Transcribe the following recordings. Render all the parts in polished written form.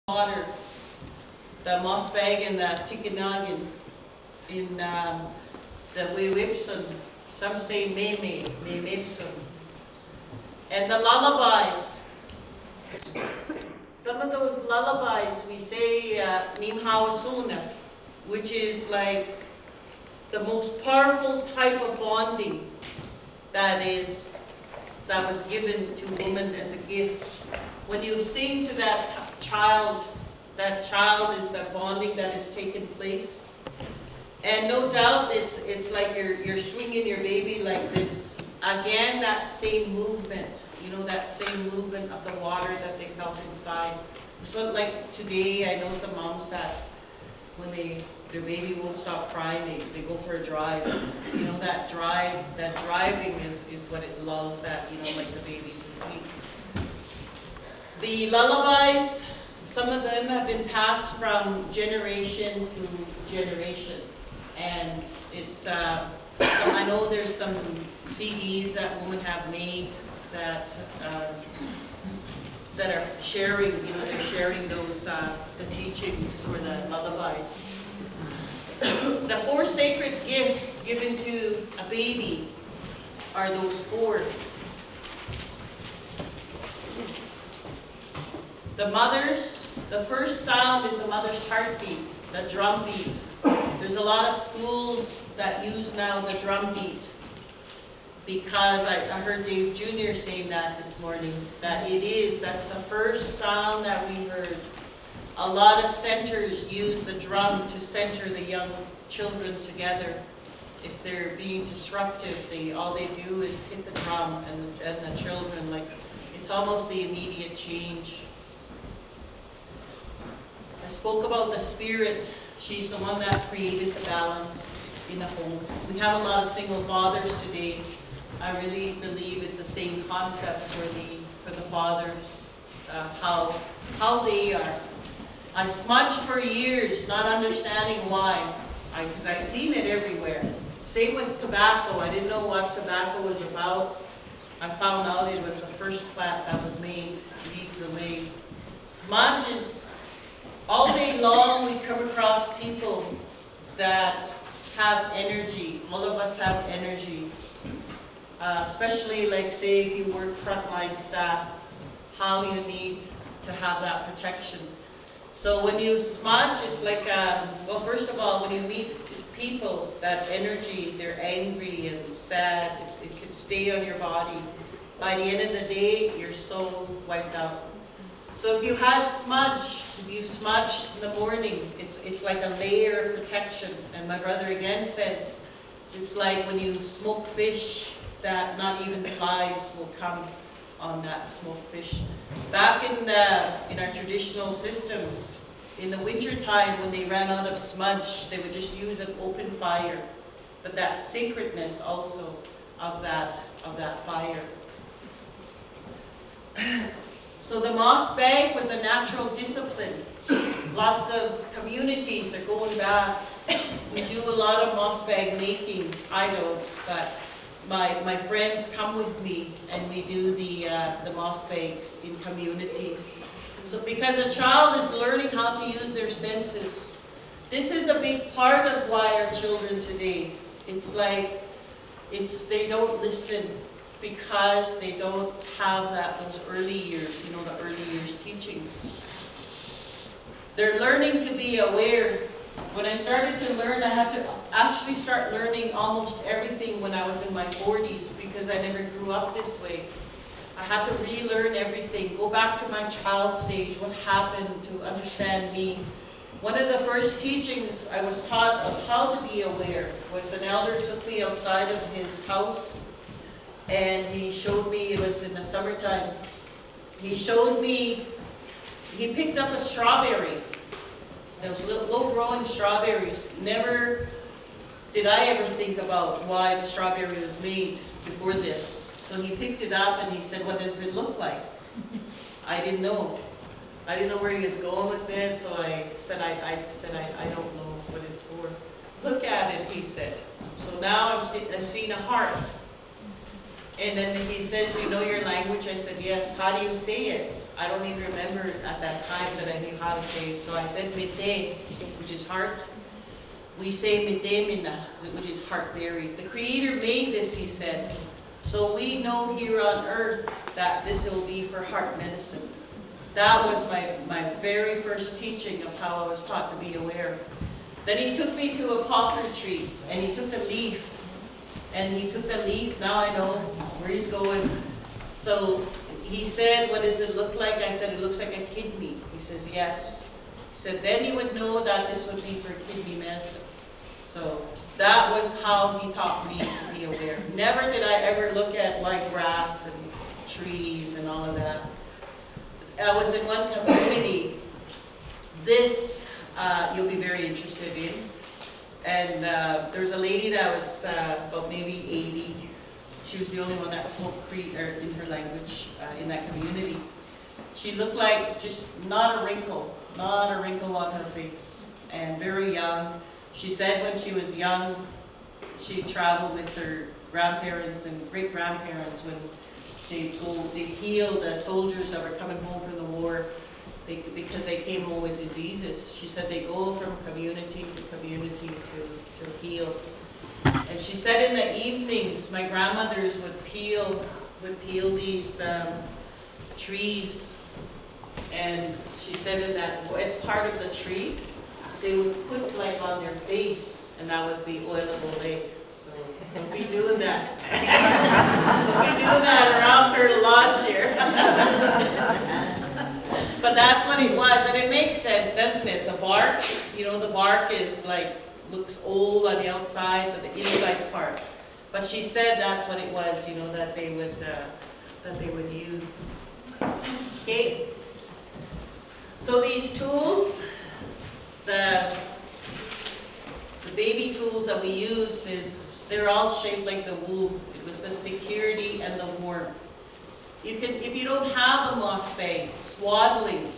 water, the moss bag and the tikinagin in the Wewipson. Some say Meme, Memipson. And the lullabies. Some of those lullabies we say Nimhawasuna, which is like the most powerful type of bonding that was given to woman as a gift. When you sing to that child is the bonding that has taken place. And no doubt it's like you're swinging your baby like this. Again, that same movement, you know, that same movement of the water that they felt inside. So like today, I know some moms that when their baby won't stop crying, they go for a drive. You know, that driving is what it lulls that, you know, like the baby to sleep. The lullabies, some of them have been passed from generation to generation. And it's, I know there's some CDs that women have made that are sharing, you know, they're sharing those, the teachings or the lullabies. The 4 sacred gifts given to a baby are those 4. The first sound is the mother's heartbeat, the drum beat. There's a lot of schools that use now the drum beat because I heard Dave Jr. saying that this morning, that's the first sound that we heard. A lot of centers use the drum to center the young children together. If they're being disruptive, all they do is hit the drum and the children, like, it's almost the immediate change. I spoke about the spirit. She's the one that created the balance in the home. We have a lot of single fathers today. I really believe it's the same concept for the fathers, how they are. I smudged for years, not understanding why, because I've seen it everywhere. Same with tobacco. I didn't know what tobacco was about. I found out it was the first plant that was made, leads the way. Smudge is, all day long we come across people that have energy. All of us have energy. Especially like say if you work frontline staff, how you need to have that protection. So when you smudge, it's like, well, first of all, when you meet people, that energy, they're angry and sad, it can stay on your body. By the end of the day, you're so wiped out. So if you had smudge, if you smudged in the morning, it's like a layer of protection. And my brother again says, it's like when you smoke fish, that not even flies will come on that smoked fish. Back in our traditional systems, in the winter time when they ran out of smudge, they would just use an open fire. But that sacredness also of that fire. So the moss bag was a natural discipline. Lots of communities are going back. We do a lot of moss bag making. I don't, but my friends come with me and we do the moss bags in communities. So because a child is learning how to use their senses, this is a big part of why our children today, it's like, they don't listen because they don't have those early years, you know, the early years teachings. They're learning to be aware. When I started to learn, I had to actually start learning almost everything when I was in my 40s because I never grew up this way. I had to relearn everything, go back to my child stage, what happened to understand me. One of the first teachings I was taught of how to be aware was an elder took me outside of his house and he showed me, it was in the summertime, he showed me, he picked up a strawberry. Those low-growing strawberries. Never did I ever think about why the strawberry was made before this. So he picked it up and he said, what does it look like? I didn't know. I didn't know where he was going with it, so I said, I don't know what it's for. Look at it, he said. So now I've seen a heart. And then he says, you know your language? I said, yes. How do you say it? I don't even remember at that time that I knew how to say it. So I said mite, which is heart. We say mitemina, which is heart buried. The Creator made this, he said. So we know here on earth that this will be for heart medicine. That was my very first teaching of how I was taught to be aware. Then he took me to a poplar tree, and he took the leaf. And he took the leaf, now I know where he's going. So he said, what does it look like? I said, it looks like a kidney. He says, yes. He said, then you would know that this would be for kidney medicine. So that was how he taught me to be aware. Never did I ever look at like grass and trees and all of that. I was in one community. This you'll be very interested in. And there was a lady that was about maybe 80. She was the only one that spoke Cree or in her language in that community. She looked like just not a wrinkle on her face, and very young. She said when she was young, she traveled with her grandparents and great-grandparents when they heal the soldiers that were coming home from the war because they came home with diseases. She said they go from community to community to heal. And she said in the evenings, my grandmothers would peel these trees, and she said in that wet part of the tree, they would put like on their face, and that was the oil of Olay. So don't be doing that. Don't be doing that around Turtle Lodge here. But that's what it was, and it makes sense, doesn't it? The bark, the bark is like, looks old on the outside, but the inside part. But she said that's what it was, that they would use. Okay. So these tools, the baby tools that we used they're all shaped like the womb. It was the security and the warmth. If you don't have a moss bag, swaddling,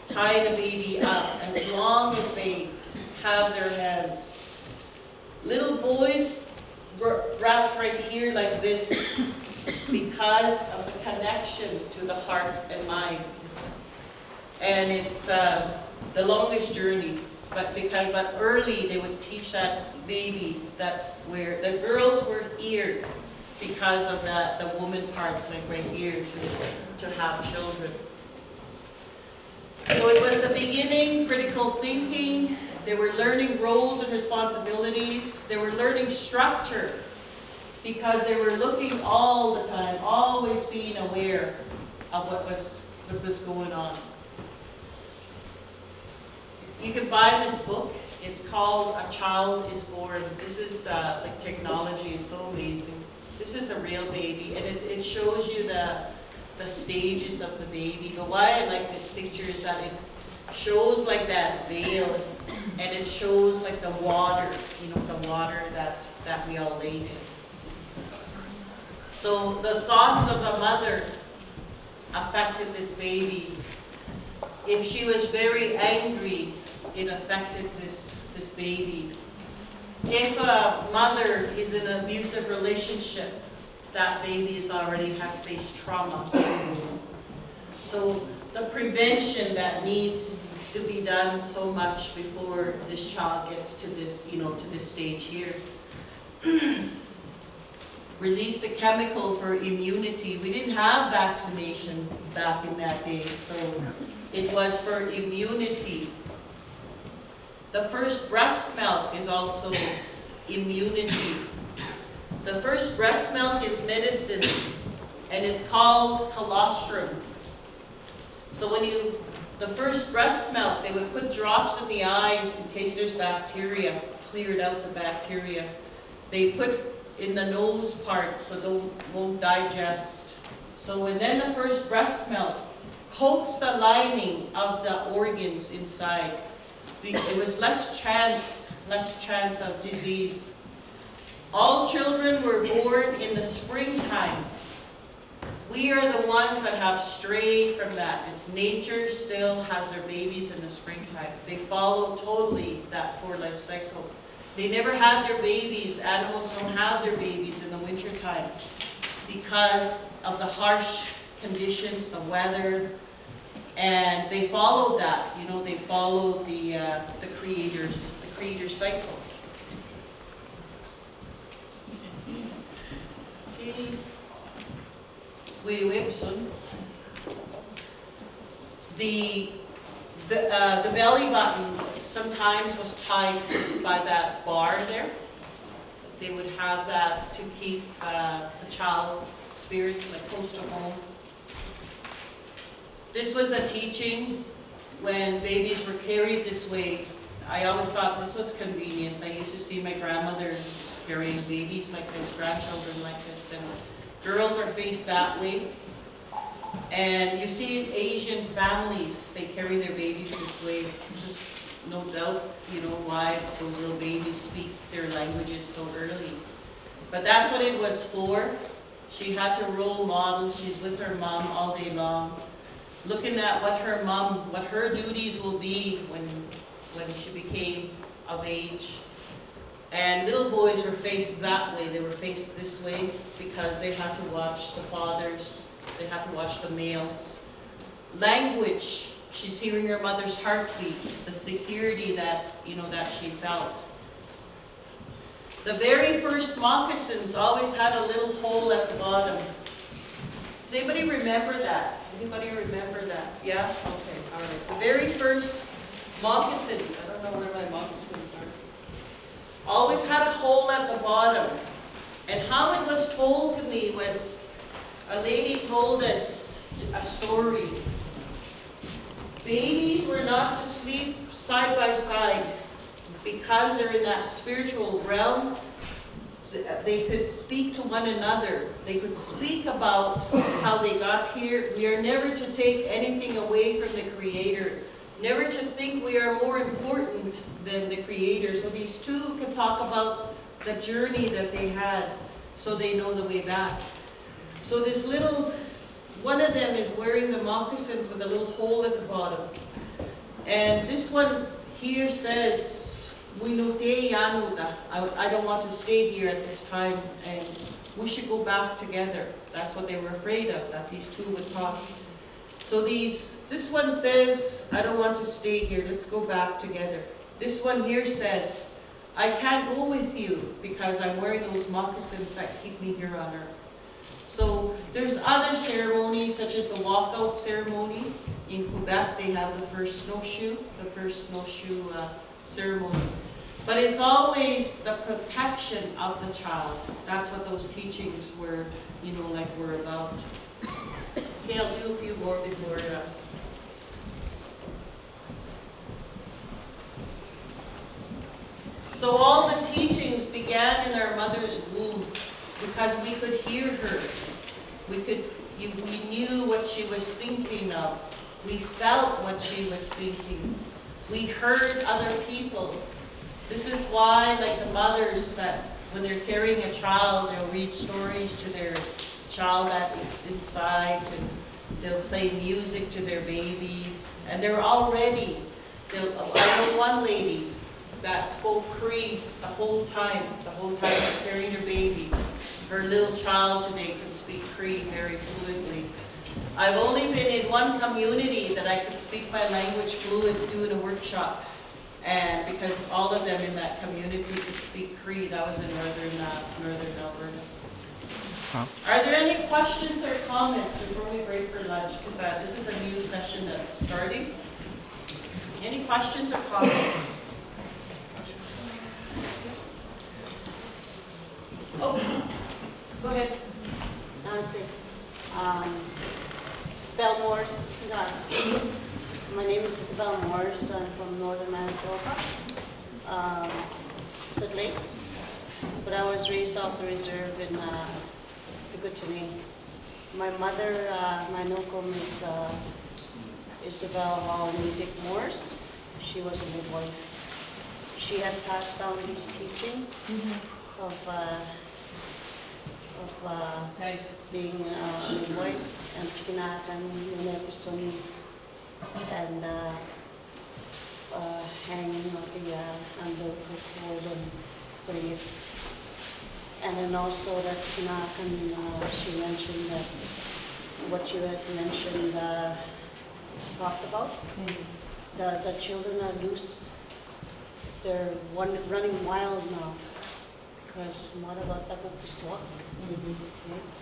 tie the baby up as long as they have their hands. Little boys were wrapped right here like this because of the connection to the heart and mind. And it's the longest journey, but early they would teach that baby that's where the girls were here because of the woman parts like right here to have children. So it was the beginning, critical thinking. They were learning roles and responsibilities. They were learning structure because they were looking all the time, always being aware of what was going on. You can buy this book. It's called A Child is Born. This is like technology is so amazing. This is a real baby, and it shows you the stages of the baby. But why I like this picture is that it shows like that veil, and it shows like the water, the water that we all laid in. So the thoughts of the mother affected this baby. If she was very angry, it affected this baby. If a mother is in an abusive relationship, that baby has faced trauma. So the prevention that needs to be done so much before this child gets to this, to this stage here. Release the chemical for immunity. We didn't have vaccination back in that day, so it was for immunity. The first breast milk is also immunity. The first breast milk is medicine, and it's called colostrum. So the first breast milk, they would put drops in the eyes in case there's bacteria, cleared out the bacteria. They put in the nose part so they won't digest. And then the first breast milk coats the lining of the organs inside. It was less chance of disease. All children were born in the springtime. We are the ones that have strayed from that. It's nature still has their babies in the springtime. They follow totally that 4-life cycle. They never had their babies. Animals don't have their babies in the wintertime because of the harsh conditions, the weather, And they followed that, you know, they followed the creator's cycle. Okay. The belly button sometimes was tied by that bar there. They would have that to keep the child spirit like close to home. This was a teaching when babies were carried this way. I always thought this was convenience. I used to see my grandmother carrying babies like this, grandchildren like this, and girls are faced that way. And you see in Asian families, they carry their babies this way. This is no doubt, you know, why those little babies speak their languages so early. But that's what it was for. She had to role model. She's with her mom all day long, looking at what her duties will be when she became of age. And little boys were faced that way. They were faced this way because they had to watch the fathers. They had to watch the males. Language, she's hearing her mother's heartbeat, the security that, you know, that she felt. The very first moccasins always had a little hole at the bottom. Does anybody remember that? Anybody remember that? Yeah? Okay, all right. The very first moccasins, I don't know where my moccasins are, always had a hole at the bottom. And how it was told to me was, a lady told us a story. Babies were not to sleep side by side because they're in that spiritual realm. They could speak to one another. They could speak about how they got here. We are never to take anything away from the Creator. Never to think we are more important than the Creator. So these two can talk about the journey that they had so they know the way back. So this little, one of them is wearing the moccasins with a little hole at the bottom. And this one here says, I don't want to stay here at this time, and we should go back together. That's what they were afraid of, that these two would talk. So this one says, I don't want to stay here, let's go back together. This one here says, I can't go with you because I'm wearing those moccasins that keep me here on earth. So there's other ceremonies, such as the walkout ceremony. In Quebec, they have the first snowshoe ceremony. But it's always the protection of the child. That's what those teachings were, you know, like were about. Okay, I'll do a few more before. So all the teachings began in our mother's womb because we could hear her. We knew what she was thinking of. We felt what she was thinking. We heard other people. This is why, like the mothers, that when they're carrying a child, they'll read stories to their child that is inside, and they'll play music to their baby, and they're all ready. I know one lady that spoke Cree the whole time carrying her baby. Her little child today could speak Cree very fluently. I've only been in one community that I could speak my language fluent doing a workshop. And because all of them in that community could speak Cree, that was in northern Alberta. Huh. Are there any questions or comments before we break for lunch? Because this is a new session that's starting. Any questions or comments? Oh, go ahead. Nancy. Isabel Morris. My name is Isabel Morris. I'm from northern Manitoba, Spit Lake. But I was raised off the reserve in Pigutini. My mother, my uncle is Isabel Hall-Dick Morris. She was a midwife. She had passed down these teachings of being a midwife and Tikinakan, Yunepison, and hanging of the umbilical cord and 30th. And then also that Tikinakan, she mentioned that what you had mentioned, talked about. The children are loose. They're running wild now. Because what about the swap?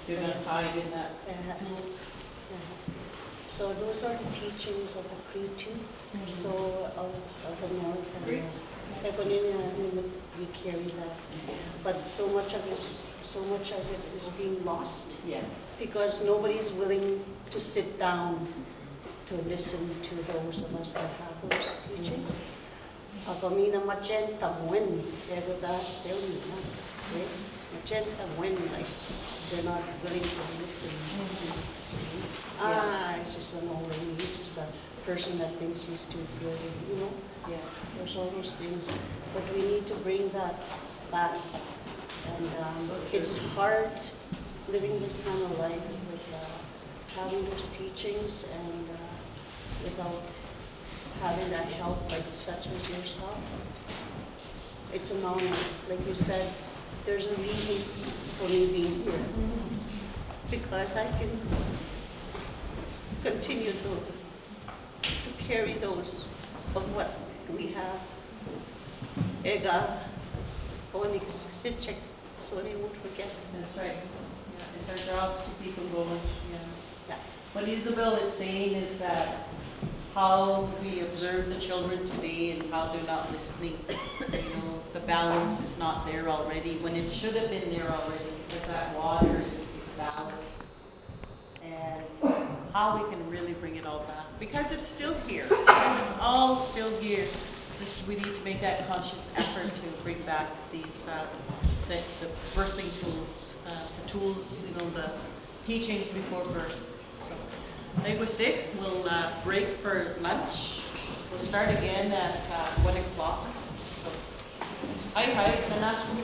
You're not tied in that tools. So those are the teachings of the Cree too. So of the North and we carry that. But so much of it is being lost. Yeah. Because nobody is willing to sit down to listen to those of us that have those teachings. Pagkamina magenta when ego da still magenta when like they're not willing to listen. It's just an old lady. He's just a person that thinks he's too good. You know. Yeah. There's all those things, but we need to bring that back. And it's hard living this kind of life with having those teachings and without having that help like such as yourself. It's a moment, like you said, there's a reason for me being here. Because I can continue to carry those of what we have. Ega, Onyx, Sitchek, so they won't forget. That's right. Yeah. It's our job to keep them going. Yeah. What Isabel is saying is that how we observe the children today and how they're not listening. The balance is not there already when it should have been there already, because that water is balanced. And how we can really bring it all back, because it's still here. It's all still here. Just we need to make that conscious effort to bring back these the birthing tools, the tools, the teachings before birth. So, we're safe. We'll break for lunch. We'll start again at 1 o'clock. So, hi, the national